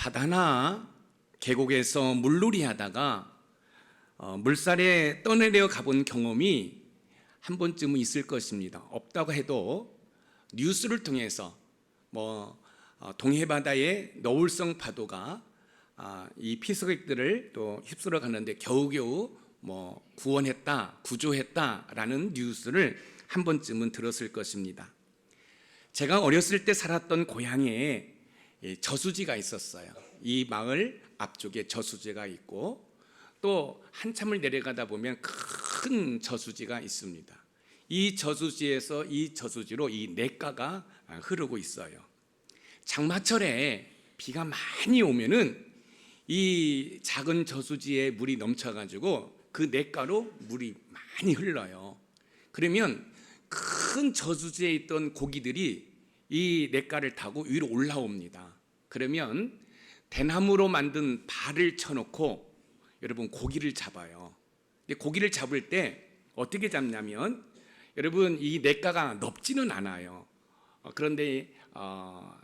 바다나 계곡에서 물놀이 하다가 물살에 떠내려 가본 경험이 한 번쯤은 있을 것입니다. 없다고 해도 뉴스를 통해서 동해바다의 너울성 파도가 이 피서객들을 또 휩쓸어 가는데 겨우겨우 구원했다, 구조했다라는 뉴스를 한 번쯤은 들었을 것입니다. 제가 어렸을 때 살았던 고향에 저수지가 있었어요. 이 마을 앞쪽에 저수지가 있고 또 한참을 내려가다 보면 큰 저수지가 있습니다. 이 저수지에서 이 저수지로 이 냇가가 흐르고 있어요. 장마철에 비가 많이 오면은 이 작은 저수지에 물이 넘쳐가지고 그 냇가로 물이 많이 흘러요. 그러면 큰 저수지에 있던 고기들이 이 냇가를 타고 위로 올라옵니다. 그러면 대나무로 만든 발을 쳐놓고 여러분 고기를 잡아요. 근데 고기를 잡을 때 어떻게 잡냐면 여러분 이 냇가가 넓지는 않아요. 그런데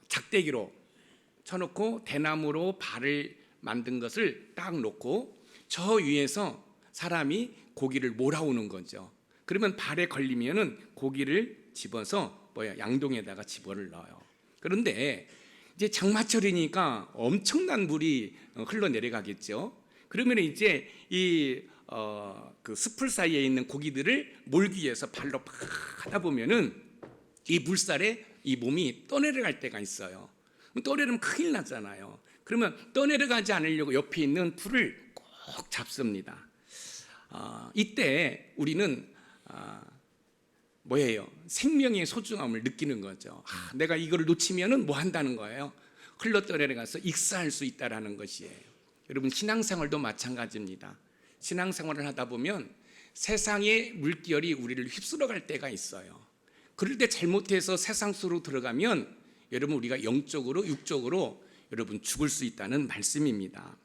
작대기로 쳐놓고 대나무로 발을 만든 것을 딱 놓고 저 위에서 사람이 고기를 몰아오는 거죠. 그러면 발에 걸리면은 고기를 집어서 양동에다가 집어를 넣어요. 그런데 이제 장마철이니까 엄청난 물이 흘러내려가겠죠. 그러면 이제 그 숲풀 사이에 있는 고기들을 몰기 위해서 발로 팍 하다 보면은 이 물살에 이 몸이 떠내려갈 때가 있어요. 떠내려면 큰일 나잖아요. 그러면 떠내려가지 않으려고 옆에 있는 풀을 꼭 잡습니다. 이때 우리는 생명의 소중함을 느끼는 거죠. 내가 이걸 놓치면은 뭐 한다는 거예요? 흘러떠내려가서 익사할 수 있다라는 것이에요. 여러분 신앙생활도 마찬가지입니다. 신앙생활을 하다 보면 세상의 물결이 우리를 휩쓸어갈 때가 있어요. 그럴 때 잘못해서 세상 속으로 들어가면 여러분 우리가 영적으로 육적으로 여러분 죽을 수 있다는 말씀입니다.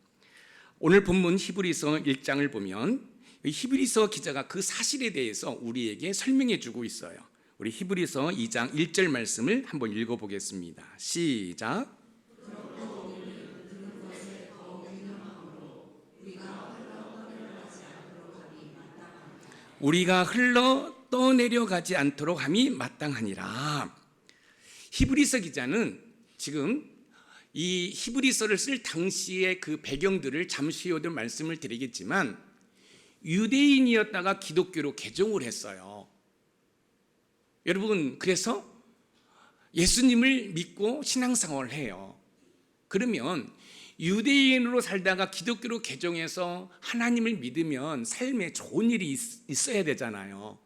오늘 본문 히브리서 1장을 보면 히브리서 기자가 그 사실에 대해서 우리에게 설명해 주고 있어요. 우리 히브리서 2장 1절 말씀을 한번 읽어보겠습니다. 시작. 우리가 흘러 떠내려가지 않도록 함이 마땅하니라. 히브리서 기자는 지금 이 히브리서를 쓸 당시의 그 배경들을 잠시 후에 말씀을 드리겠지만 유대인이었다가 기독교로 개종을 했어요. 여러분 그래서 예수님을 믿고 신앙생활을 해요. 그러면 유대인으로 살다가 기독교로 개종해서 하나님을 믿으면 삶에 좋은 일이 있어야 되잖아요.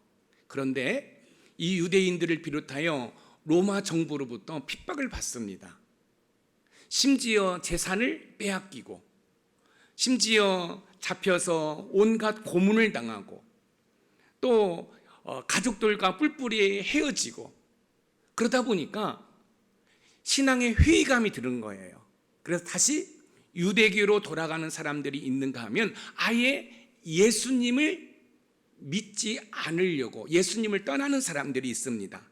그런데 이 유대인들을 비롯하여 로마 정부로부터 핍박을 받습니다. 심지어 재산을 빼앗기고 심지어 잡혀서 온갖 고문을 당하고 또 가족들과 뿔뿔이 헤어지고 그러다 보니까 신앙에 회의감이 드는 거예요. 그래서 다시 유대교로 돌아가는 사람들이 있는가 하면 아예 예수님을 믿지 않으려고 예수님을 떠나는 사람들이 있습니다.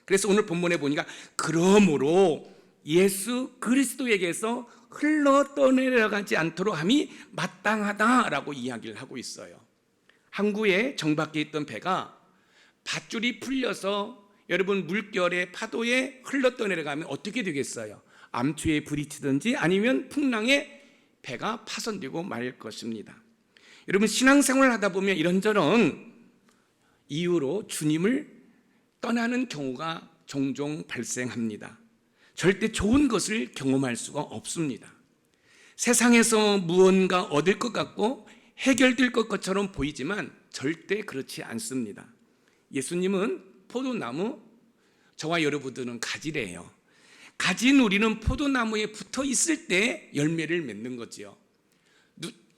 그래서 오늘 본문에 보니까 그러므로 예수 그리스도에게서 흘러 떠내려가지 않도록 함이 마땅하다라고 이야기를 하고 있어요. 항구에 정박해 있던 배가 밧줄이 풀려서 여러분 물결의 파도에 흘러 떠내려가면 어떻게 되겠어요? 암투에 불이 튀든지 아니면 풍랑에 배가 파손되고 말 것입니다. 여러분 신앙생활을 하다 보면 이런저런 이유로 주님을 떠나는 경우가 종종 발생합니다. 절대 좋은 것을 경험할 수가 없습니다. 세상에서 무언가 얻을 것 같고 해결될 것처럼 보이지만 절대 그렇지 않습니다. 예수님은 포도나무, 저와 여러분들은 가지래요. 가진 우리는 포도나무에 붙어 있을 때 열매를 맺는 거지요.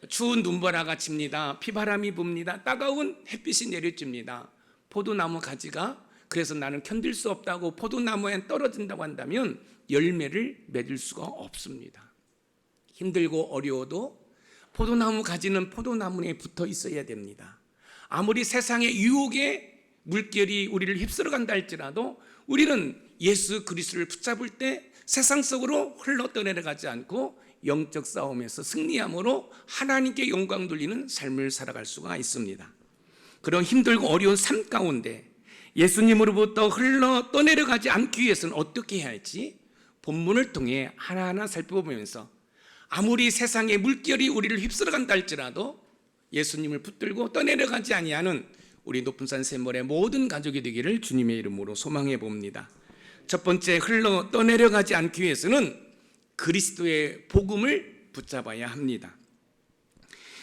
추운 눈보라가 칩니다. 비바람이 붑니다. 따가운 햇빛이 내려집니다. 포도나무 가지가 그래서 나는 견딜 수 없다고 포도나무에 떨어진다고 한다면 열매를 맺을 수가 없습니다. 힘들고 어려워도 포도나무 가지는 포도나무에 붙어 있어야 됩니다. 아무리 세상의 유혹의 물결이 우리를 휩쓸어 간다 할지라도 우리는 예수 그리스도를 붙잡을 때 세상 속으로 흘러 떠내려가지 않고 영적 싸움에서 승리함으로 하나님께 영광 돌리는 삶을 살아갈 수가 있습니다. 그런 힘들고 어려운 삶 가운데 예수님으로부터 흘러 떠내려가지 않기 위해서는 어떻게 해야 할지 본문을 통해 하나하나 살펴보면서 아무리 세상의 물결이 우리를 휩쓸어 간다 할지라도 예수님을 붙들고 떠내려가지 아니하는 우리 높은산 샘물의 모든 가족이 되기를 주님의 이름으로 소망해 봅니다. 첫 번째, 흘러 떠내려가지 않기 위해서는 그리스도의 복음을 붙잡아야 합니다.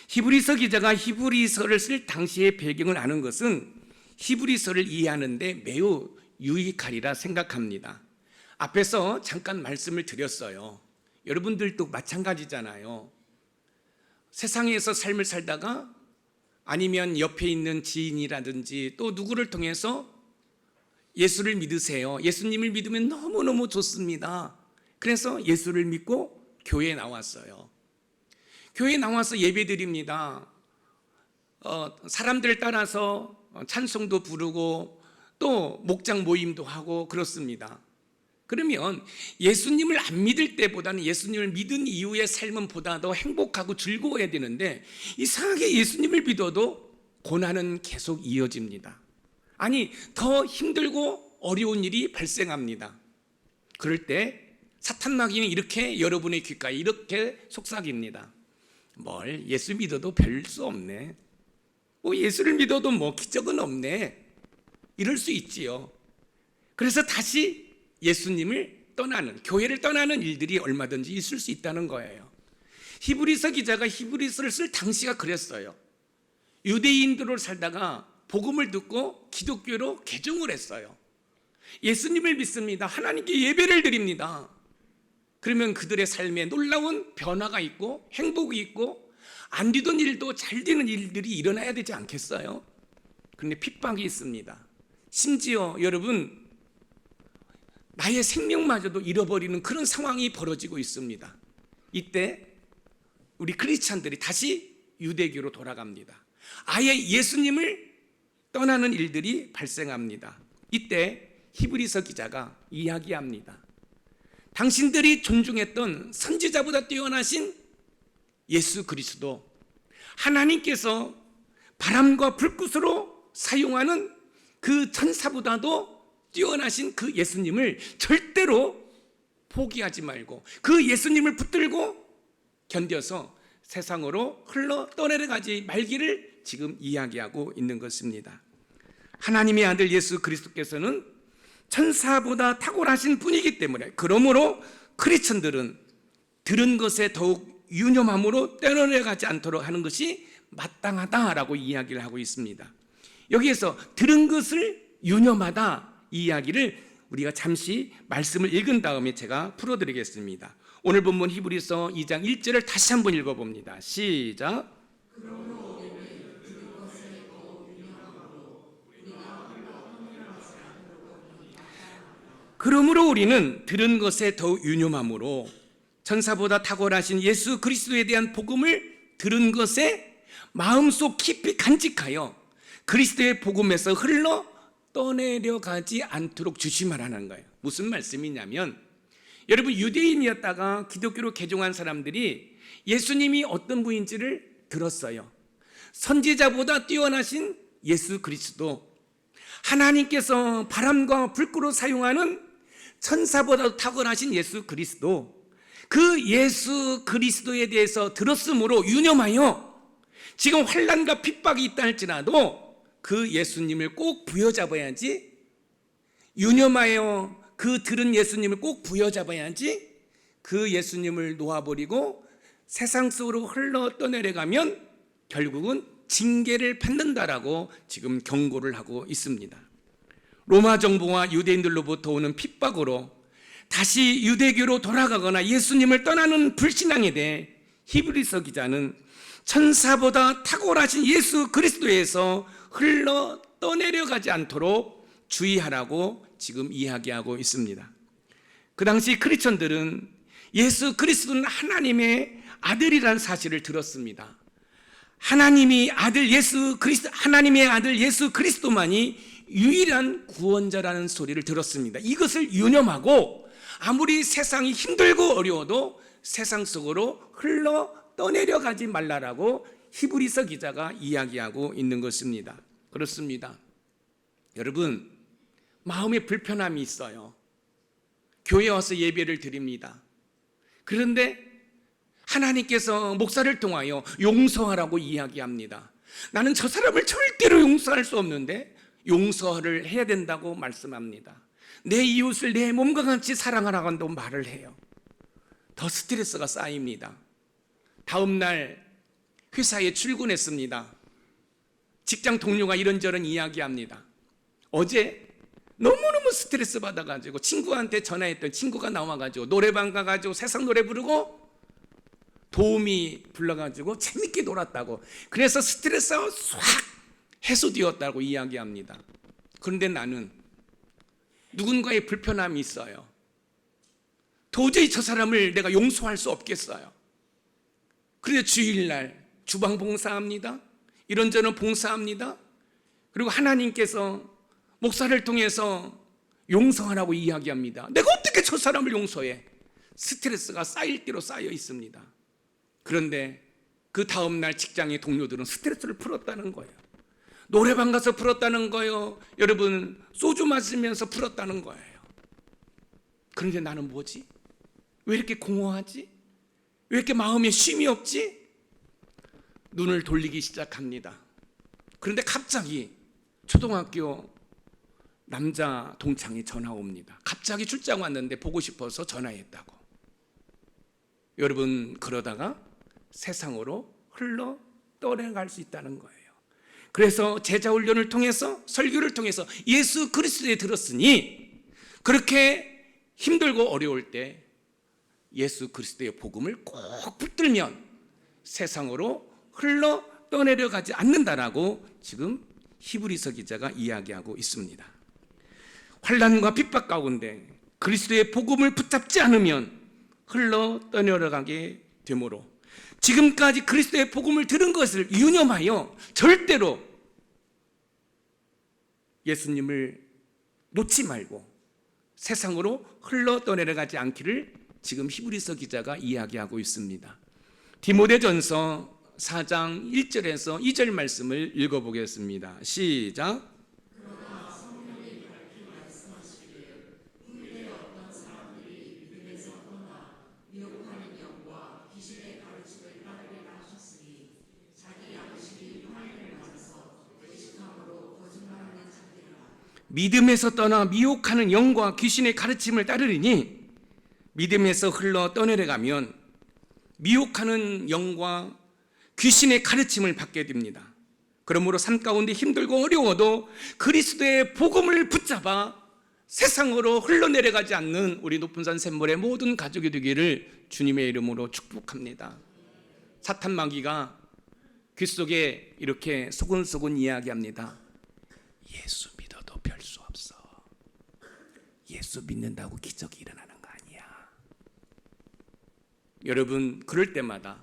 히브리서 기자가 히브리서를 쓸 당시의 배경을 아는 것은 히브리서를 이해하는 데 매우 유익하리라 생각합니다. 앞에서 잠깐 말씀을 드렸어요. 여러분들도 마찬가지잖아요. 세상에서 삶을 살다가 아니면 옆에 있는 지인이라든지 또 누구를 통해서 예수를 믿으세요. 예수님을 믿으면 너무너무 좋습니다. 그래서 예수를 믿고 교회에 나왔어요. 교회에 나와서 예배 드립니다. 사람들 따라서 찬송도 부르고 또 목장 모임도 하고 그렇습니다. 그러면 예수님을 안 믿을 때보다는 예수님을 믿은 이후의 삶은 보다 더 행복하고 즐거워야 되는데 이상하게 예수님을 믿어도 고난은 계속 이어집니다. 아니, 더 힘들고 어려운 일이 발생합니다. 그럴 때 사탄 마귀는 이렇게 여러분의 귓가에 이렇게 속삭입니다. 뭘 예수 믿어도 별 수 없네. 예수를 믿어도 기적은 없네. 이럴 수 있지요. 그래서 다시 예수님을 떠나는, 교회를 떠나는 일들이 얼마든지 있을 수 있다는 거예요. 히브리서 기자가 히브리서를 쓸 당시가 그랬어요. 유대인들로 살다가 복음을 듣고 기독교로 개종을 했어요. 예수님을 믿습니다. 하나님께 예배를 드립니다. 그러면 그들의 삶에 놀라운 변화가 있고 행복이 있고 안 되던 일도 잘 되는 일들이 일어나야 되지 않겠어요? 그런데 핍박이 있습니다. 심지어 여러분, 나의 생명마저도 잃어버리는 그런 상황이 벌어지고 있습니다. 이때 우리 크리스찬들이 다시 유대교로 돌아갑니다. 아예 예수님을 떠나는 일들이 발생합니다. 이때 히브리서 기자가 이야기합니다. 당신들이 존중했던 선지자보다 뛰어나신 예수 그리스도, 하나님께서 바람과 불꽃으로 사용하는 그 천사보다도 뛰어나신 그 예수님을 절대로 포기하지 말고 그 예수님을 붙들고 견뎌서 세상으로 흘러 떠내려가지 말기를 지금 이야기하고 있는 것입니다. 하나님의 아들 예수 그리스도께서는 천사보다 탁월하신 분이기 때문에, 그러므로 크리스천들은 들은 것에 더욱 유념함으로 떠내려가지 않도록 하는 것이 마땅하다라고 이야기를 하고 있습니다. 여기에서 들은 것을 유념하다 이 이야기를 우리가 잠시 말씀을 읽은 다음에 제가 풀어드리겠습니다. 오늘 본문 히브리서 2장 1절을 다시 한번 읽어봅니다. 시작. 그러므로 우리는 들은 것에 더욱 유념함으로 천사보다 탁월하신 예수 그리스도에 대한 복음을 들은 것에 마음속 깊이 간직하여 그리스도의 복음에서 흘러 떠내려가지 않도록 조심하라는 거예요. 무슨 말씀이냐면, 여러분, 유대인이었다가 기독교로 개종한 사람들이 예수님이 어떤 분인지를 들었어요. 선지자보다 뛰어나신 예수 그리스도, 하나님께서 바람과 불꽃으로 사용하는 천사보다 탁월하신 예수 그리스도, 그 예수 그리스도에 대해서 들었으므로 유념하여 지금 환난과 핍박이 있다 할지라도 그 예수님을 꼭 부여잡아야지, 유념하여 그 들은 예수님을 꼭 부여잡아야지, 그 예수님을 놓아버리고 세상 속으로 흘러 떠내려가면 결국은 징계를 받는다라고 지금 경고를 하고 있습니다. 로마 정부와 유대인들로부터 오는 핍박으로 다시 유대교로 돌아가거나 예수님을 떠나는 불신앙에 대해 히브리서 기자는 천사보다 탁월하신 예수 그리스도에서 흘러 떠내려가지 않도록 주의하라고 지금 이야기하고 있습니다. 그 당시 크리스천들은 예수 그리스도는 하나님의 아들이라는 사실을 들었습니다. 하나님의 아들 예수 그리스도만이 유일한 구원자라는 소리를 들었습니다. 이것을 유념하고 아무리 세상이 힘들고 어려워도 세상 속으로 흘러 떠내려가지 말라라고 히브리서 기자가 이야기하고 있는 것입니다. 그렇습니다. 여러분, 마음에 불편함이 있어요. 교회에 와서 예배를 드립니다. 그런데 하나님께서 목사를 통하여 용서하라고 이야기합니다. 나는 저 사람을 절대로 용서할 수 없는데 용서를 해야 된다고 말씀합니다. 내 이웃을 내 몸과 같이 사랑하라고 말을 해요. 더 스트레스가 쌓입니다. 다음 날 회사에 출근했습니다. 직장 동료가 이런저런 이야기합니다. 어제 너무너무 스트레스 받아가지고 친구한테 전화했더니 친구가 나와가지고 노래방 가가지고 세상 노래 부르고 도우미 불러가지고 재밌게 놀았다고, 그래서 스트레스가 싹 해소되었다고 이야기합니다. 그런데 나는 누군가의 불편함이 있어요. 도저히 저 사람을 내가 용서할 수 없겠어요. 그래서 주일날 주방 봉사합니다. 이런저런 봉사합니다. 그리고 하나님께서 목사를 통해서 용서하라고 이야기합니다. 내가 어떻게 저 사람을 용서해? 스트레스가 쌓일 대로 쌓여 있습니다. 그런데 그 다음날 직장의 동료들은 스트레스를 풀었다는 거예요. 노래방 가서 풀었다는 거예요. 여러분, 소주 마시면서 풀었다는 거예요. 그런데 나는 뭐지? 왜 이렇게 공허하지? 왜 이렇게 마음에 쉼이 없지? 눈을 돌리기 시작합니다. 그런데 갑자기 초등학교 남자 동창이 전화 옵니다. 갑자기 출장 왔는데 보고 싶어서 전화했다고. 여러분, 그러다가 세상으로 흘러 떠내갈 수 있다는 거예요. 그래서 제자훈련을 통해서, 설교를 통해서 예수 그리스도에 들었으니 그렇게 힘들고 어려울 때 예수 그리스도의 복음을 꼭 붙들면 세상으로 흘러 떠내려가지 않는다라고 지금 히브리서 기자가 이야기하고 있습니다. 환난과 핍박 가운데 그리스도의 복음을 붙잡지 않으면 흘러 떠내려가게 되므로 지금까지 그리스도의 복음을 들은 것을 유념하여 절대로 예수님을 놓지 말고 세상으로 흘러 떠내려가지 않기를 지금 히브리서 기자가 이야기하고 있습니다. 디모데전서 4장 1절에서 2절 말씀을 읽어보겠습니다. 시작. 믿음에서 떠나 미혹하는 영과 귀신의 가르침을 따르리니 믿음에서 흘러 떠내려가면 미혹하는 영과 귀신의 가르침을 받게 됩니다. 그러므로 삶 가운데 힘들고 어려워도 그리스도의 복음을 붙잡아 세상으로 흘러내려가지 않는 우리 높은산 샘물의 모든 가족이 되기를 주님의 이름으로 축복합니다. 사탄 마귀가 귀 속에 이렇게 소근소근 이야기합니다. 예수 믿어도 별 수 없어. 예수 믿는다고 기적이 일어나는 거 아니야. 여러분, 그럴 때마다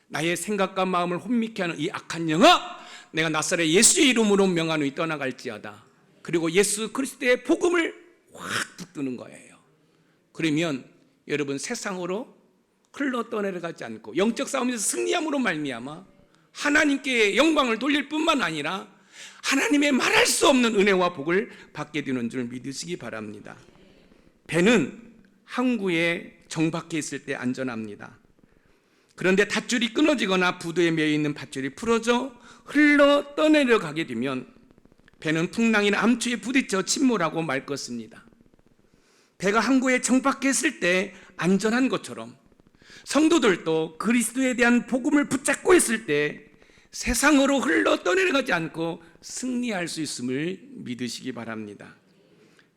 나의 생각과 마음을 혼미케 하는 이 악한 영아, 내가 나사렛 예수의 이름으로 명하노니 떠나갈지어다. 그리고 예수 그리스도의 복음을 확 붙드는 거예요. 그러면 여러분, 세상으로 흘러 떠내려가지 않고 영적 싸움에서 승리함으로 말미암아 하나님께 영광을 돌릴 뿐만 아니라 하나님의 말할 수 없는 은혜와 복을 받게 되는 줄 믿으시기 바랍니다. 배는 항구에 정박해 있을 때 안전합니다. 그런데 닷줄이 끊어지거나 부두에 매여 있는 밧줄이 풀어져 흘러 떠내려가게 되면 배는 풍랑이나 암초에 부딪혀 침몰하고 말 것입니다. 배가 항구에 정박해 있을 때 안전한 것처럼 성도들도 그리스도에 대한 복음을 붙잡고 있을 때 세상으로 흘러 떠내려가지 않고 승리할 수 있음을 믿으시기 바랍니다.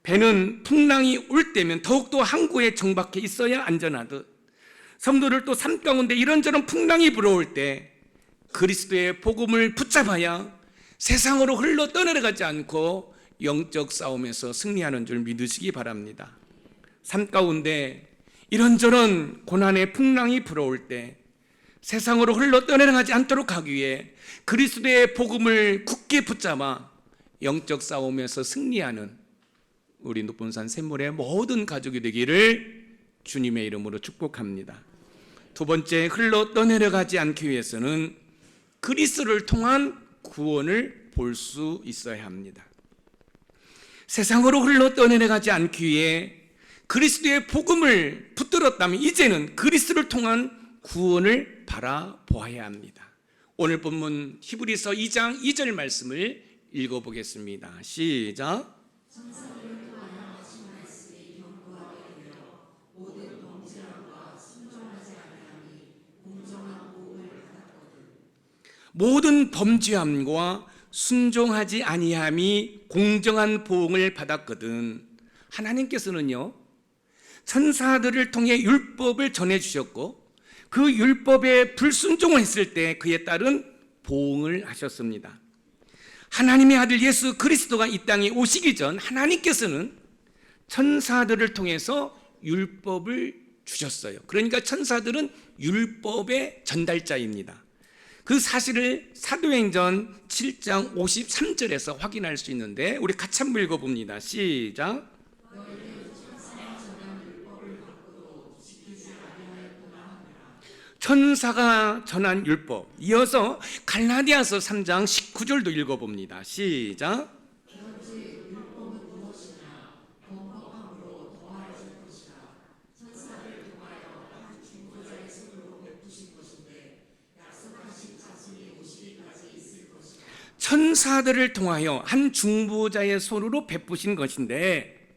배는 풍랑이 올 때면 더욱더 항구에 정박해 있어야 안전하듯 성도들도 삶 가운데 이런저런 풍랑이 불어올 때 그리스도의 복음을 붙잡아야 세상으로 흘러 떠내려가지 않고 영적 싸움에서 승리하는 줄 믿으시기 바랍니다. 삶 가운데 이런저런 고난의 풍랑이 불어올 때 세상으로 흘러 떠내려가지 않도록 하기 위해 그리스도의 복음을 굳게 붙잡아 영적 싸움에서 승리하는 우리 높은산 샘물의 모든 가족이 되기를 주님의 이름으로 축복합니다. 두 번째, 흘러 떠내려가지 않기 위해서는 그리스도를 통한 구원을 볼 수 있어야 합니다. 세상으로 흘러 떠내려가지 않기 위해 그리스도의 복음을 붙들었다면 이제는 그리스도를 통한 구원을 바라보아야 합니다. 오늘 본문 히브리서 2장 2절 말씀을 읽어보겠습니다. 시작. 모든 범죄함과 순종하지 아니함이 공정한 보응을 받았거든. 하나님께서는요, 천사들을 통해 율법을 전해주셨고 그 율법에 불순종을 했을 때 그에 따른 보응을 하셨습니다. 하나님의 아들 예수 그리스도가 이 땅에 오시기 전 하나님께서는 천사들을 통해서 율법을 주셨어요. 그러니까 천사들은 율법의 전달자입니다. 그 사실을 사도행전 7장 53절에서 확인할 수 있는데 우리 같이 한번 읽어봅니다. 시작. 천사가 전한 율법. 이어서 갈라디아서 3장 19절도 읽어봅니다. 시작. 천사들을 통하여 한 중보자의 손으로 베푸신 것인데,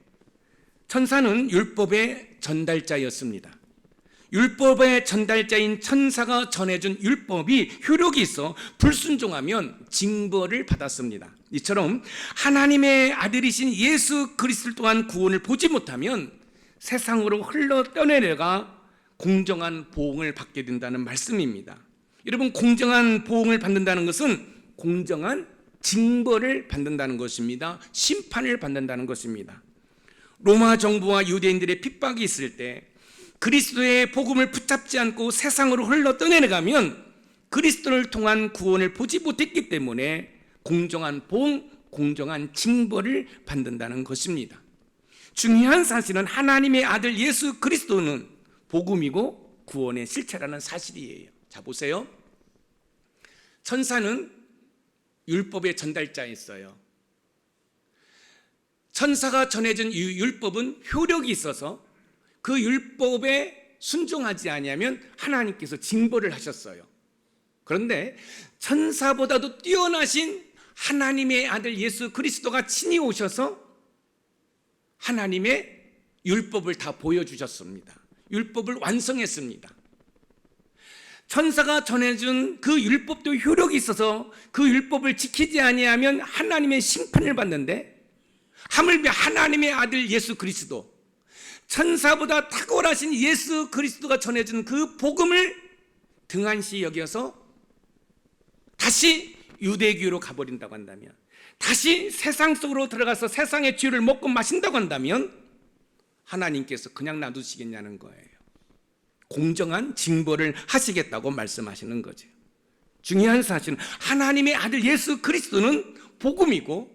천사는 율법의 전달자였습니다. 율법의 전달자인 천사가 전해준 율법이 효력이 있어 불순종하면 징벌을 받았습니다. 이처럼 하나님의 아들이신 예수 그리스도 또한 구원을 보지 못하면 세상으로 흘러 떠내려가 공정한 보응을 받게 된다는 말씀입니다. 여러분, 공정한 보응을 받는다는 것은 공정한 징벌을 받는다는 것입니다. 심판을 받는다는 것입니다. 로마 정부와 유대인들의 핍박이 있을 때 그리스도의 복음을 붙잡지 않고 세상으로 흘러 떠내려가면 그리스도를 통한 구원을 보지 못했기 때문에 공정한 보응, 공정한 징벌을 받는다는 것입니다. 중요한 사실은 하나님의 아들 예수 그리스도는 복음이고 구원의 실체라는 사실이에요. 자, 보세요. 천사는 율법의 전달자였어요. 천사가 전해준 이 율법은 효력이 있어서 그 율법에 순종하지 아니하면 하나님께서 징벌을 하셨어요. 그런데 천사보다도 뛰어나신 하나님의 아들 예수 그리스도가 친히 오셔서 하나님의 율법을 다 보여주셨습니다. 율법을 완성했습니다. 천사가 전해준 그 율법도 효력이 있어서 그 율법을 지키지 아니하면 하나님의 심판을 받는데, 하물며 하나님의 아들 예수 그리스도, 천사보다 탁월하신 예수 그리스도가 전해준 그 복음을 등한시 여겨서 다시 유대교로 가버린다고 한다면, 다시 세상 속으로 들어가서 세상의 죄를 먹고 마신다고 한다면 하나님께서 그냥 놔두시겠냐는 거예요. 공정한 징벌을 하시겠다고 말씀하시는 거죠. 중요한 사실은 하나님의 아들 예수 그리스도는 복음이고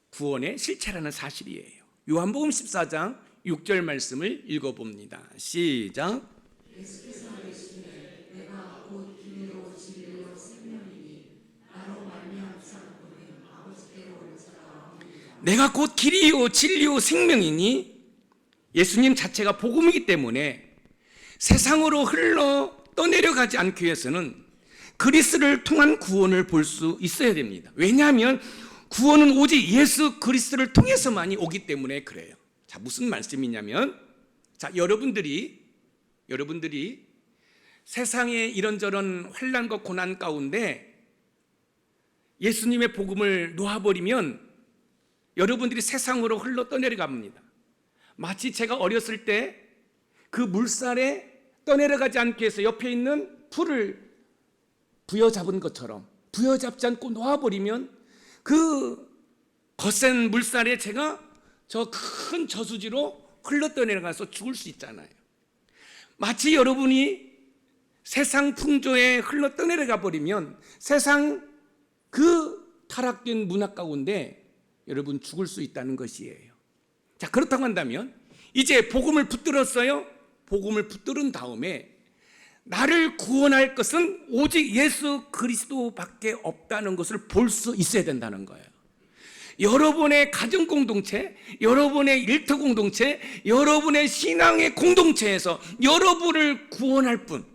구원의 실체라는 사실이에요. 요한복음 14장 6절 말씀을 읽어봅니다. 시작. 내가 곧 길이요 진리요 생명이니, 예수님 자체가 복음이기 때문에 세상으로 흘러 떠내려가지 않기 위해서는 그리스도를 통한 구원을 볼 수 있어야 됩니다. 왜냐하면 구원은 오직 예수 그리스도를 통해서만이 오기 때문에 그래요. 자, 무슨 말씀이냐면, 자, 여러분들이 세상의 이런저런 환난과 고난 가운데 예수님의 복음을 놓아버리면 여러분들이 세상으로 흘러 떠내려갑니다. 마치 제가 어렸을 때 그 물살에 떠내려가지 않기 위해서 옆에 있는 풀을 부여잡은 것처럼, 부여잡지 않고 놓아버리면 그 거센 물살에 제가 저 큰 저수지로 흘러 떠내려가서 죽을 수 있잖아요. 마치 여러분이 세상 풍조에 흘러 떠내려가 버리면 세상 그 타락된 문화 가운데 여러분 죽을 수 있다는 것이에요. 자, 그렇다고 한다면 이제 복음을 붙들었어요. 복음을 붙들은 다음에 나를 구원할 것은 오직 예수 그리스도밖에 없다는 것을 볼 수 있어야 된다는 거예요. 여러분의 가정 공동체, 여러분의 일터 공동체, 여러분의 신앙의 공동체에서 여러분을 구원할 분,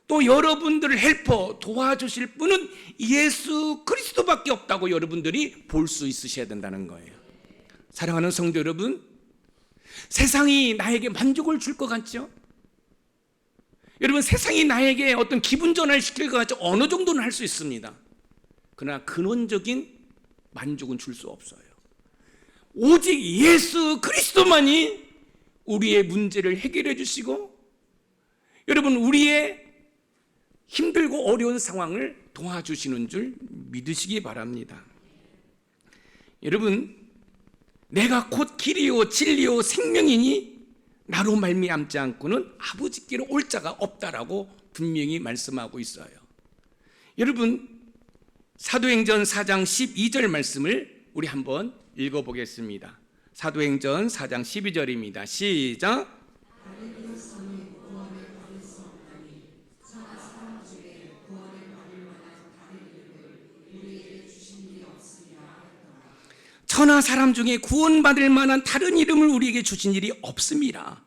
또 여러분들을 헬퍼 도와주실 분은 예수 그리스도밖에 없다고 여러분들이 볼 수 있으셔야 된다는 거예요. 사랑하는 성도 여러분, 세상이 나에게 만족을 줄 것 같죠? 여러분, 세상이 나에게 어떤 기분 전환을 시킬 것 같죠? 어느 정도는 할 수 있습니다. 그러나 근원적인 만족은 줄 수 없어요. 오직 예수 그리스도만이 우리의 문제를 해결해 주시고, 여러분, 우리의 힘들고 어려운 상황을 도와주시는 줄 믿으시기 바랍니다. 여러분, 내가 곧 길이요 진리요 생명이니 나로 말미암지 않고는 아버지께로 올 자가 없다라고 분명히 말씀하고 있어요. 여러분, 사도행전 4장 12절 말씀을 우리 한번 읽어보겠습니다. 사도행전 4장 12절입니다. 시작. 천하 사람 중에 구원받을 만한 다른 이름을 우리에게 주신 일이 없습니다.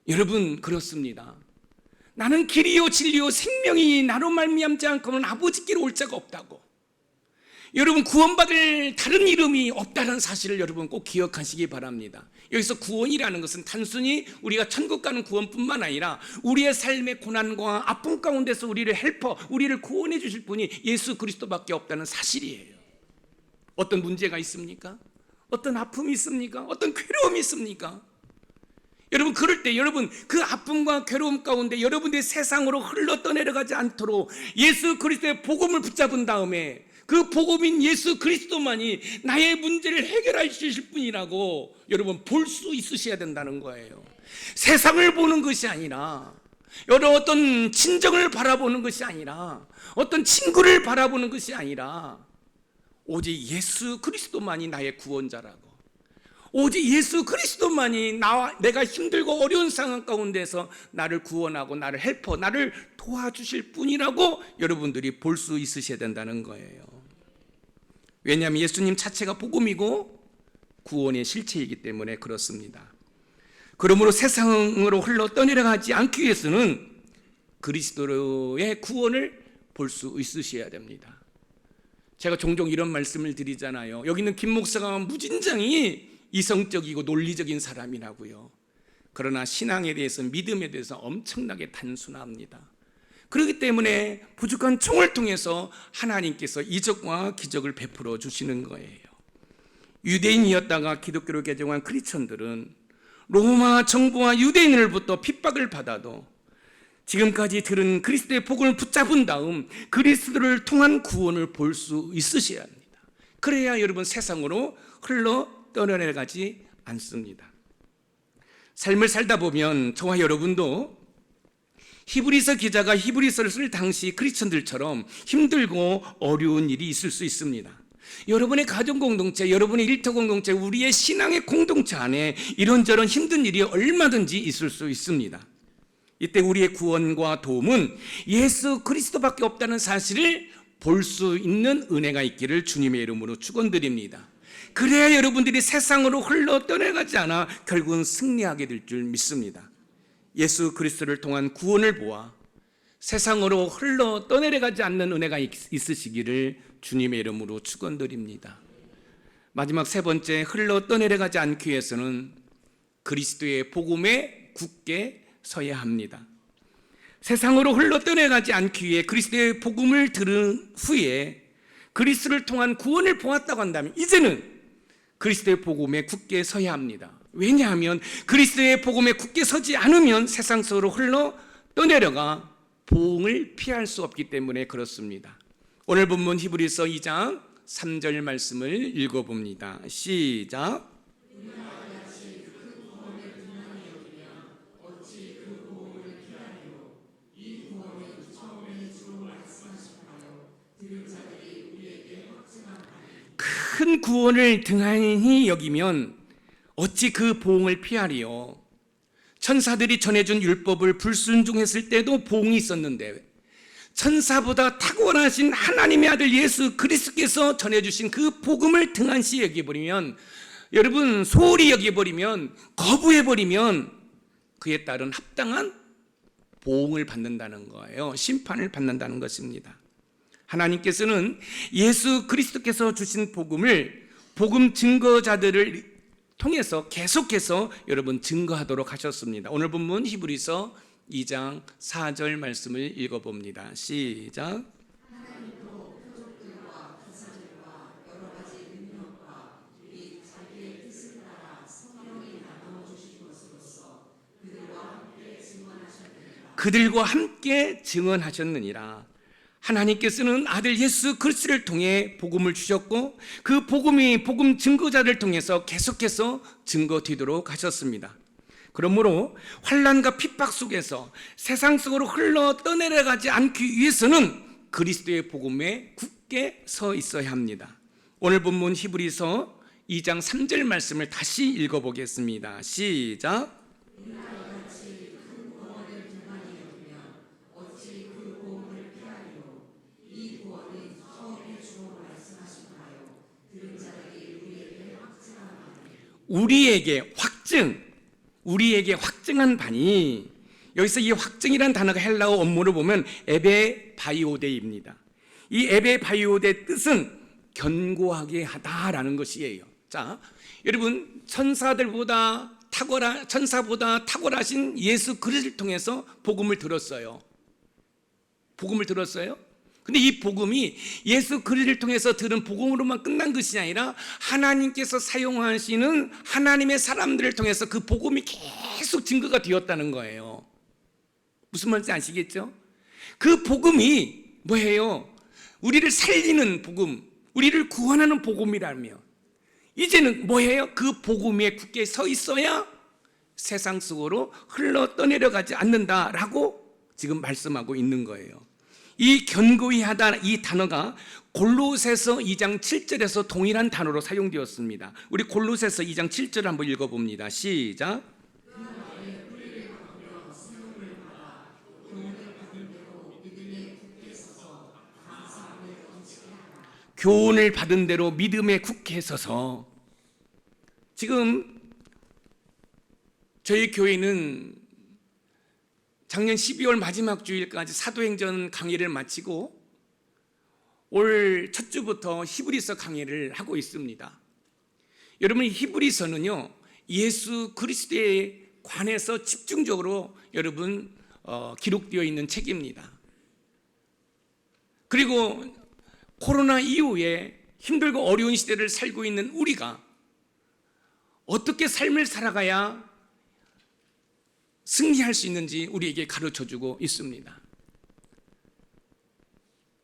여러분, 그렇습니다. 나는 길이요 진리요 생명이 나로 말미암지 않고는 아버지께로 올 자가 없다고. 여러분, 구원받을 다른 이름이 없다는 사실을 여러분 꼭 기억하시기 바랍니다. 여기서 구원이라는 것은 단순히 우리가 천국 가는 구원뿐만 아니라 우리의 삶의 고난과 아픔 가운데서 우리를 헬퍼, 우리를 구원해 주실 분이 예수 그리스도밖에 없다는 사실이에요. 어떤 문제가 있습니까? 어떤 아픔이 있습니까? 어떤 괴로움이 있습니까? 여러분, 그럴 때 여러분 그 아픔과 괴로움 가운데 여러분들이 세상으로 흘러 떠내려가지 않도록 예수 그리스도의 복음을 붙잡은 다음에 그 복음인 예수 그리스도만이 나의 문제를 해결해 주실 분이라고 여러분 볼 수 있으셔야 된다는 거예요. 세상을 보는 것이 아니라, 여러 어떤 친정을 바라보는 것이 아니라, 어떤 친구를 바라보는 것이 아니라 오직 예수 그리스도만이 나의 구원자라고, 오직 예수 그리스도만이 내가 힘들고 어려운 상황 가운데서 나를 구원하고 나를 헬퍼, 나를 도와주실 분이라고 여러분들이 볼 수 있으셔야 된다는 거예요. 왜냐하면 예수님 자체가 복음이고 구원의 실체이기 때문에 그렇습니다. 그러므로 세상으로 흘러 떠내려가지 않기 위해서는 그리스도의 구원을 볼 수 있으셔야 됩니다. 제가 종종 이런 말씀을 드리잖아요. 여기 있는 김 목사가 무진장이 이성적이고 논리적인 사람이라고요. 그러나 신앙에 대해서, 믿음에 대해서 엄청나게 단순합니다. 그렇기 때문에 부족한 총을 통해서 하나님께서 이적과 기적을 베풀어 주시는 거예요. 유대인이었다가 기독교로 개종한 크리스천들은 로마 정부와 유대인으로부터 핍박을 받아도 지금까지 들은 그리스도의 복음을 붙잡은 다음 그리스도를 통한 구원을 볼 수 있으셔야 합니다. 그래야 여러분 세상으로 흘러 떠내려가지 않습니다. 삶을 살다 보면 저와 여러분도 히브리서 기자가 히브리서를 쓸 당시 크리스천들처럼 힘들고 어려운 일이 있을 수 있습니다. 여러분의 가정 공동체, 여러분의 일터 공동체, 우리의 신앙의 공동체 안에 이런저런 힘든 일이 얼마든지 있을 수 있습니다. 이때 우리의 구원과 도움은 예수 그리스도밖에 없다는 사실을 볼 수 있는 은혜가 있기를 주님의 이름으로 축원드립니다. 그래야 여러분들이 세상으로 흘러 떠내가지 않아 결국은 승리하게 될 줄 믿습니다. 예수 그리스도를 통한 구원을 보아 세상으로 흘러 떠내려가지 않는 은혜가 있으시기를 주님의 이름으로 축원드립니다. 마지막 세 번째, 흘러 떠내려가지 않기 위해서는 그리스도의 복음에 굳게 서야 합니다. 세상으로 흘러 떠내가지 않기 위해 그리스도의 복음을 들은 후에 그리스도를 통한 구원을 보았다고 한다면 이제는 그리스도의 복음에 굳게 서야 합니다. 왜냐하면 그리스도의 복음에 굳게 서지 않으면 세상 속으로 흘러 떠내려가 보응을 피할 수 없기 때문에 그렇습니다. 오늘 본문 히브리서 2장 3절 말씀을 읽어봅니다. 시작. 큰 구원을 등한히 여기면 어찌 그 보응을 피하리요? 천사들이 전해준 율법을 불순종했을 때도 보응이 있었는데 천사보다 탁월하신 하나님의 아들 예수 그리스도께서 전해주신 그 복음을 등한시 여겨버리면, 여러분 소홀히 여겨버리면, 거부해버리면 그에 따른 합당한 보응을 받는다는 거예요. 심판을 받는다는 것입니다. 하나님께서는 예수 그리스도께서 주신 복음을 복음 증거자들을 통해서 계속해서 여러분 증거하도록 하셨습니다. 오늘 본문 히브리서 2장 4절 말씀을 읽어봅니다. 시작. 그들과 함께 증언하셨느니라. 하나님께서는 아들 예수 그리스도를 통해 복음을 주셨고 그 복음이 복음 증거자를 통해서 계속해서 증거되도록 하셨습니다. 그러므로 환난과 핍박 속에서 세상 속으로 흘러 떠내려가지 않기 위해서는 그리스도의 복음에 굳게 서 있어야 합니다. 오늘 본문 히브리서 2장 3절 말씀을 다시 읽어보겠습니다. 시작. 우리에게 확증한 바니, 여기서 이 확증이란 단어가 헬라어 원문을 보면 에베바이오데입니다. 이 에베바이오데 뜻은 견고하게 하다라는 것이에요. 자, 여러분 천사보다 탁월하신 예수 그리스도를 통해서 복음을 들었어요. 근데 이 복음이 예수 그리스도를 통해서 들은 복음으로만 끝난 것이 아니라 하나님께서 사용하시는 하나님의 사람들을 통해서 그 복음이 계속 증거가 되었다는 거예요. 무슨 말인지 아시겠죠? 그 복음이 뭐예요? 우리를 살리는 복음, 우리를 구원하는 복음이라며, 이제는 뭐예요? 그 복음에 굳게 서 있어야 세상 속으로 흘러 떠내려가지 않는다라고 지금 말씀하고 있는 거예요. 이 견고히 하다, 이 단어가 골로새서 2장 7절에서 동일한 단어로 사용되었습니다. 우리 골로새서 2장 7절 한번 읽어봅니다. 시작. 교훈을 받은 대로 믿음에 굳게 서서. 지금 저희 교회는 작년 12월 마지막 주일까지 사도행전 강의를 마치고 올 첫 주부터 히브리서 강의를 하고 있습니다. 여러분, 히브리서는요 예수 그리스도에 관해서 집중적으로 여러분 기록되어 있는 책입니다. 그리고 코로나 이후에 힘들고 어려운 시대를 살고 있는 우리가 어떻게 삶을 살아가야 승리할 수 있는지 우리에게 가르쳐주고 있습니다.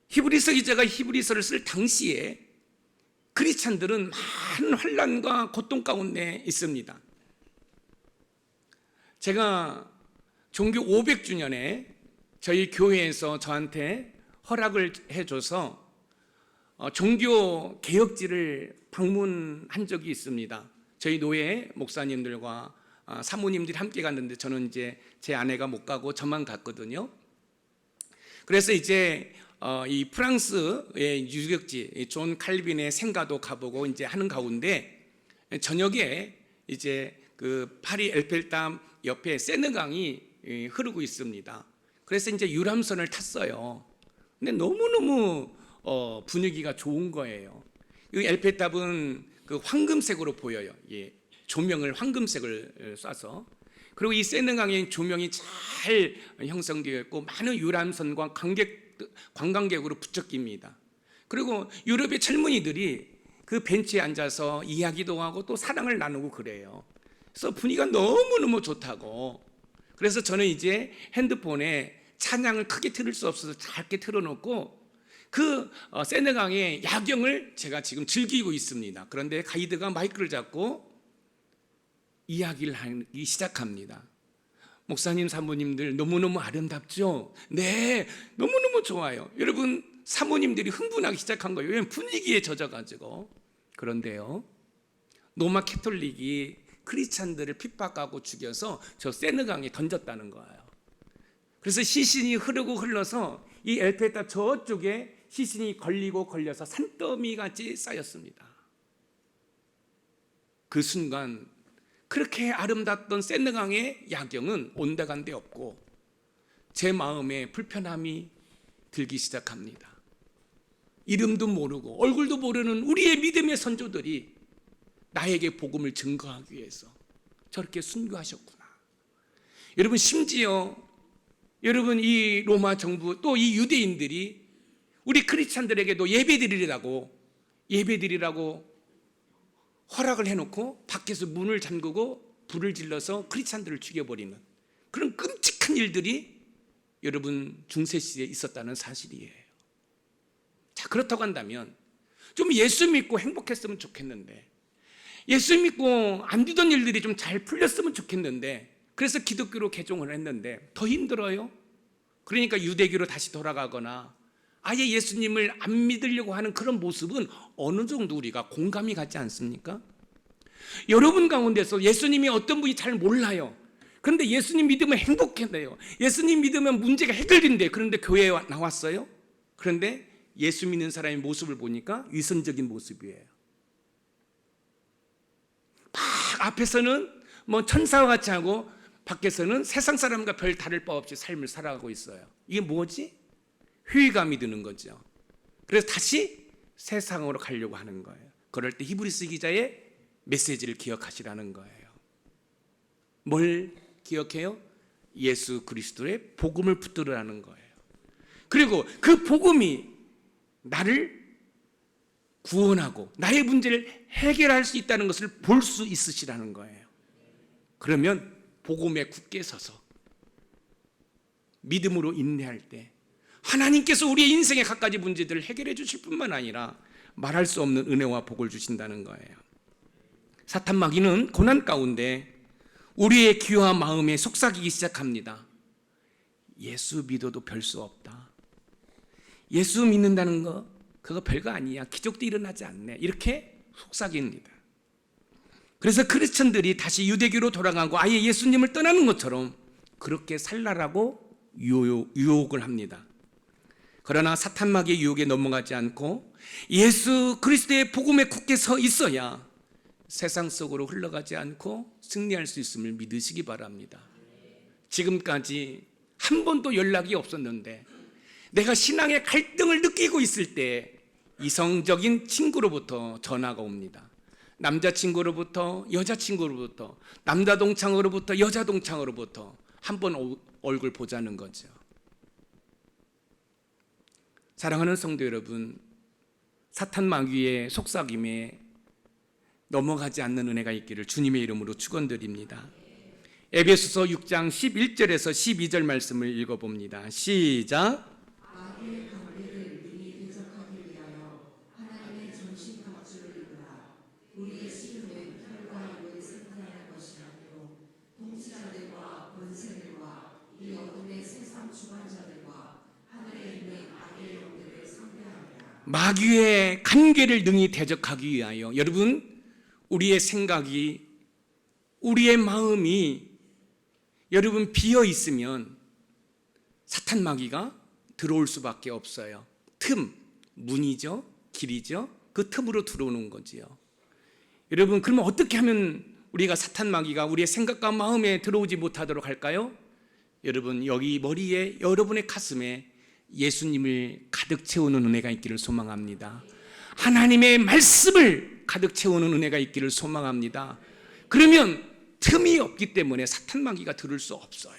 히브리서 기자가 히브리서를 쓸 당시에 크리스찬들은 많은 환난과 고통 가운데 있습니다. 제가 종교 500주년에 저희 교회에서 저한테 허락을 해줘서 종교 개혁지를 방문한 적이 있습니다. 저희 노예 목사님들과 사모님들이 함께 갔는데 저는 이제 제 아내가 못 가고 저만 갔거든요. 그래서 이제 이 프랑스의 유적지 존 칼빈의 생가도 가보고 이제 하는 가운데 저녁에 이제 그 파리 엘펠탑 옆에 세느강이 흐르고 있습니다. 그래서 이제 유람선을 탔어요. 근데 너무너무 분위기가 좋은 거예요. 이 엘펠탑은 그 황금색으로 보여요. 예. 조명을 황금색을 쏴서. 그리고 이 세느강에 조명이 잘 형성되어 있고 많은 유람선과 관광객으로 부쩍깁니다. 그리고 유럽의 젊은이들이 그 벤치에 앉아서 이야기도 하고 또 사랑을 나누고 그래요. 그래서 분위기가 너무너무 좋다고. 그래서 저는 이제 핸드폰에 찬양을 크게 틀을 수 없어서 작게 틀어놓고 그 세느강의 야경을 제가 지금 즐기고 있습니다. 그런데 가이드가 마이크를 잡고 이야기를 하기 시작합니다. 목사님, 사모님들 너무너무 아름답죠? 네, 너무너무 좋아요. 여러분, 사모님들이 흥분하기 시작한 거예요. 왜냐하면 분위기에 젖어가지고. 그런데요, 로마 캐톨릭이 크리스찬들을 핍박하고 죽여서 저 세느강에 던졌다는 거예요. 그래서 시신이 흐르고 흘러서 이 엘페타 저쪽에 시신이 걸리고 걸려서 산더미같이 쌓였습니다. 그 순간 그렇게 아름답던 세느강의 야경은 온데간데 없고 제 마음에 불편함이 들기 시작합니다. 이름도 모르고 얼굴도 모르는 우리의 믿음의 선조들이 나에게 복음을 증거하기 위해서 저렇게 순교하셨구나. 여러분, 심지어 여러분, 이 로마 정부 또 이 유대인들이 우리 크리스찬들에게도 예배드리라고 허락을 해놓고 밖에서 문을 잠그고 불을 질러서 크리스찬들을 죽여버리는 그런 끔찍한 일들이 여러분 중세시대에 있었다는 사실이에요. 자, 그렇다고 한다면 좀 예수 믿고 행복했으면 좋겠는데, 예수 믿고 안 되던 일들이 좀 잘 풀렸으면 좋겠는데, 그래서 기독교로 개종을 했는데 더 힘들어요. 그러니까 유대교로 다시 돌아가거나 아예 예수님을 안 믿으려고 하는 그런 모습은 어느 정도 우리가 공감이 가지 않습니까? 여러분 가운데서 예수님이 어떤 분이 잘 몰라요. 그런데 예수님 믿으면 행복해요. 예수님 믿으면 문제가 해결된대. 그런데 교회에 나왔어요. 그런데 예수 믿는 사람의 모습을 보니까 위선적인 모습이에요. 막 앞에서는 뭐 천사와 같이 하고 밖에서는 세상 사람과 별 다를 바 없이 삶을 살아가고 있어요. 이게 뭐지? 회의감이 드는 거죠. 그래서 다시 세상으로 가려고 하는 거예요. 그럴 때 히브리서 기자의 메시지를 기억하시라는 거예요. 뭘 기억해요? 예수 그리스도의 복음을 붙들으라는 거예요. 그리고 그 복음이 나를 구원하고 나의 문제를 해결할 수 있다는 것을 볼 수 있으시라는 거예요. 그러면 복음에 굳게 서서 믿음으로 인내할 때 하나님께서 우리의 인생의 갖가지 문제들을 해결해 주실 뿐만 아니라 말할 수 없는 은혜와 복을 주신다는 거예요. 사탄 마귀는 고난 가운데 우리의 귀와 마음에 속삭이기 시작합니다. 예수 믿어도 별 수 없다. 예수 믿는다는 거 그거 별거 아니야. 기적도 일어나지 않네. 이렇게 속삭입니다. 그래서 크리스천들이 다시 유대교로 돌아가고 아예 예수님을 떠나는 것처럼 그렇게 살라라고 유혹을 합니다. 그러나 사탄 마귀의 유혹에 넘어가지 않고 예수 그리스도의 복음에 굳게 서 있어야 세상 속으로 흘러가지 않고 승리할 수 있음을 믿으시기 바랍니다. 지금까지 한 번도 연락이 없었는데 내가 신앙의 갈등을 느끼고 있을 때 이성적인 친구로부터 전화가 옵니다. 남자친구로부터 여자친구로부터 남자 동창으로부터 여자 동창으로부터 한 번 얼굴 보자는 거죠. 사랑하는 성도 여러분, 사탄 마귀의 속삭임에 넘어가지 않는 은혜가 있기를 주님의 이름으로 축원드립니다. 에베소서 6장 11절에서 12절 말씀을 읽어봅니다. 시작. 마귀의 간계를 능히 대적하기 위하여, 여러분, 우리의 생각이, 우리의 마음이 여러분 비어 있으면 사탄 마귀가 들어올 수밖에 없어요. 틈, 문이죠, 길이죠. 그 틈으로 들어오는 거지요. 여러분, 그러면 어떻게 하면 우리가 사탄 마귀가 우리의 생각과 마음에 들어오지 못하도록 할까요? 여러분, 여기 머리에, 여러분의 가슴에 예수님을 가득 채우는 은혜가 있기를 소망합니다. 하나님의 말씀을 가득 채우는 은혜가 있기를 소망합니다. 그러면 틈이 없기 때문에 사탄 마귀가 들을 수 없어요.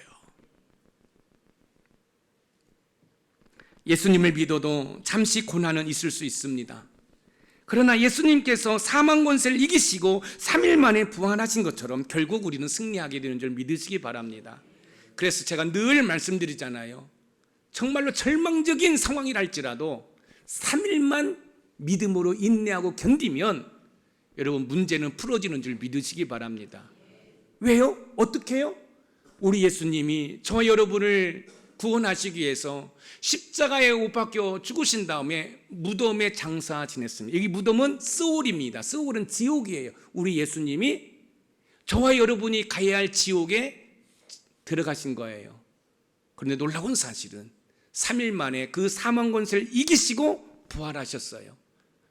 예수님을 믿어도 잠시 고난은 있을 수 있습니다. 그러나 예수님께서 사망 권세를 이기시고 3일 만에 부활하신 것처럼 결국 우리는 승리하게 되는 줄 믿으시기 바랍니다. 그래서 제가 늘 말씀드리잖아요. 정말로 절망적인 상황이랄지라도 3일만 믿음으로 인내하고 견디면 여러분 문제는 풀어지는 줄 믿으시기 바랍니다. 왜요? 어떻게 해요? 우리 예수님이 저 여러분을 구원하시기 위해서 십자가에 못 박혀 죽으신 다음에 무덤에 장사 지냈습니다. 여기 무덤은 스올입니다. 스올은 지옥이에요. 우리 예수님이 저와 여러분이 가야 할 지옥에 들어가신 거예요. 그런데 놀라운 사실은 3일 만에 그 사망 권세를 이기시고 부활하셨어요.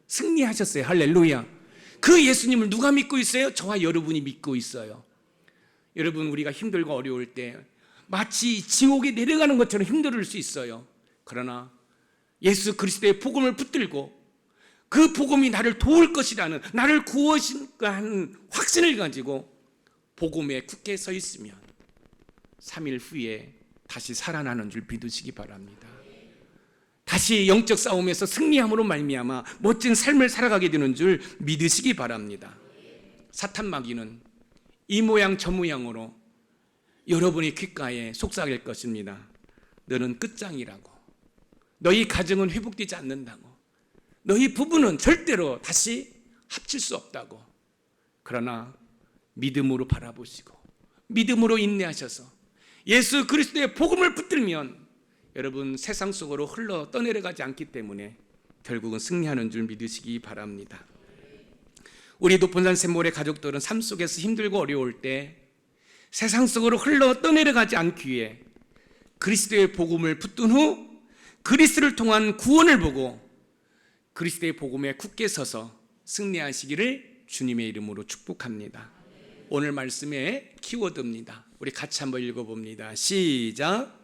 승리하셨어요. 할렐루야. 그 예수님을 누가 믿고 있어요? 저와 여러분이 믿고 있어요. 여러분, 우리가 힘들고 어려울 때 마치 지옥에 내려가는 것처럼 힘들 수 있어요. 그러나 예수 그리스도의 복음을 붙들고 그 복음이 나를 도울 것이라는, 나를 구하신가 하는 확신을 가지고 복음에 굳게 서 있으면 3일 후에 다시 살아나는 줄 믿으시기 바랍니다. 다시 영적 싸움에서 승리함으로 말미암아 멋진 삶을 살아가게 되는 줄 믿으시기 바랍니다. 사탄 마귀는 이 모양 저 모양으로 여러분의 귓가에 속삭일 것입니다. 너는 끝장이라고, 너희 가정은 회복되지 않는다고, 너희 부부는 절대로 다시 합칠 수 없다고. 그러나 믿음으로 바라보시고 믿음으로 인내하셔서 예수 그리스도의 복음을 붙들면 여러분 세상 속으로 흘러 떠내려가지 않기 때문에 결국은 승리하는 줄 믿으시기 바랍니다. 우리 높은산 샘모래 가족들은 삶 속에서 힘들고 어려울 때 세상 속으로 흘러 떠내려가지 않기 위해 그리스도의 복음을 붙든 후 그리스도를 통한 구원을 보고 그리스도의 복음에 굳게 서서 승리하시기를 주님의 이름으로 축복합니다. 오늘 말씀의 키워드입니다. 우리 같이 한번 읽어봅니다. 시작.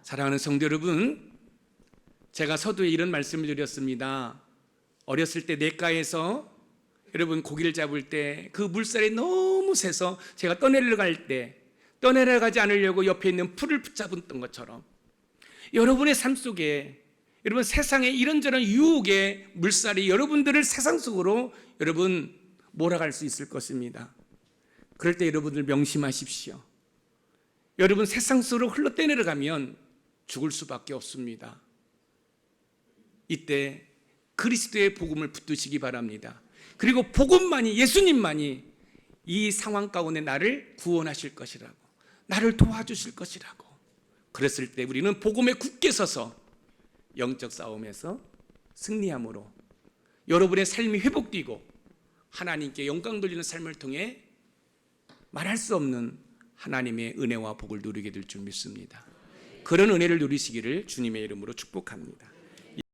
사랑하는 성도 여러분, 제가 서두에 이런 말씀을 드렸습니다. 어렸을 때 냇가에서 여러분 고기를 잡을 때 그 물살이 너무 세서 제가 떠내려갈 때 떠내려가지 않으려고 옆에 있는 풀을 붙잡았던 것처럼 여러분의 삶 속에 여러분 세상의 이런저런 유혹의 물살이 여러분들을 세상 속으로 여러분 몰아갈 수 있을 것입니다. 그럴 때 여러분들 명심하십시오. 여러분 세상 속으로 흘러 떠내려가면 죽을 수밖에 없습니다. 이때 그리스도의 복음을 붙드시기 바랍니다. 그리고 복음만이, 예수님만이 이 상황 가운데 나를 구원하실 것이라고, 나를 도와주실 것이라고. 그랬을 때 우리는 복음에 굳게 서서 영적 싸움에서 승리함으로 여러분의 삶이 회복되고 하나님께 영광 돌리는 삶을 통해 말할 수 없는 하나님의 은혜와 복을 누리게 될 줄 믿습니다. 그런 은혜를 누리시기를 주님의 이름으로 축복합니다.